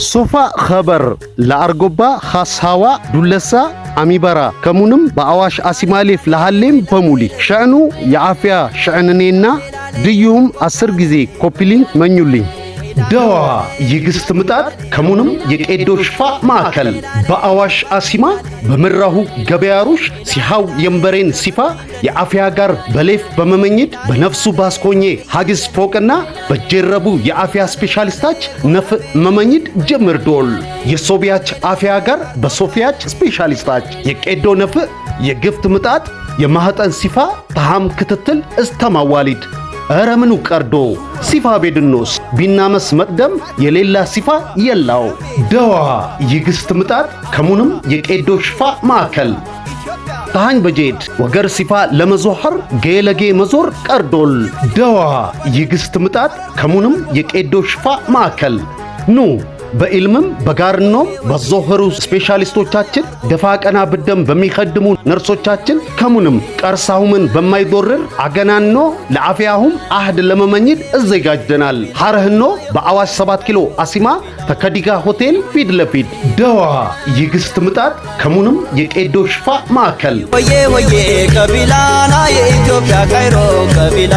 ሶፋ ኸበር ለአርጎባ ኻስሃዋ ዱለሳ አሚበራ ከሙንም በአዋሽ አሲማሌፍ ለሃሌም በሙሊ ሸዕኑ የዓፊያ ሸዕንኔና ድዩም 10 ጊዜ ኮፒሊንግ መኙልኝ ደዋ ይግስት ምጣድ ከሙንም የቄዶ ሽፋ ማዕከል በአዋሽ አሲማ በመራሁ ገበያሩሽ ሲሃው የምበሬን ሲፋ የዓፊያ ጋር በሌፍ በመመኝድ በነፍሱ ባስኮኜ ሀግስ ፎቅና በጀረቡ የዓፊያ ስፔሻሊስታች ነፍ መመኝድ ጀምር ዶል የሶቢያች ዓፊያ ጋር በሶፊያች ስፔሻሊስታች የቄዶ ነፍ የግፍት ምጣድ የማህጠን ሲፋ ተሃም ክትትል እስተማዋሊድ አረምኑ ቀርዶ ሲፋ ቤድኖስ ቢናመስ መቅደም የሌላ ሲፋ የላው ደዋ ይግስት ምጣድ ከሙንም የቄዶ ሽፋ ማዕከል ታሃኝ በጄድ ወገር ሲፋ ለመዞሐር ገለጌ መዞር ቀርዶል ደዋ ይግስት ምጣድ ከሙንም የቄዶ ሽፋ ማዕከል ኑ በኢልምም በጋርኖም በዞህሩ ስፔሻሊስቶቻችን ደፋቀና በደም በሚخدሙ ነርሶቻችን ከሙንም ቀርሳሁምን በማይዶርር አገናኖ ለዓፊያሁም አህድ ለመመኝድ እዘጋጅተናል ሐረህኖ በአዋሽ 7 ኪሎ አሲማ ተከዲጋ ሆቴል ፊት ለፊት ደዋ ይግስት ምጣድ ከሙንም የቄዶ ሽፋ ማዕከል ወዬ ከቢላና የኢትዮጵያ ካይሮ ከቢላ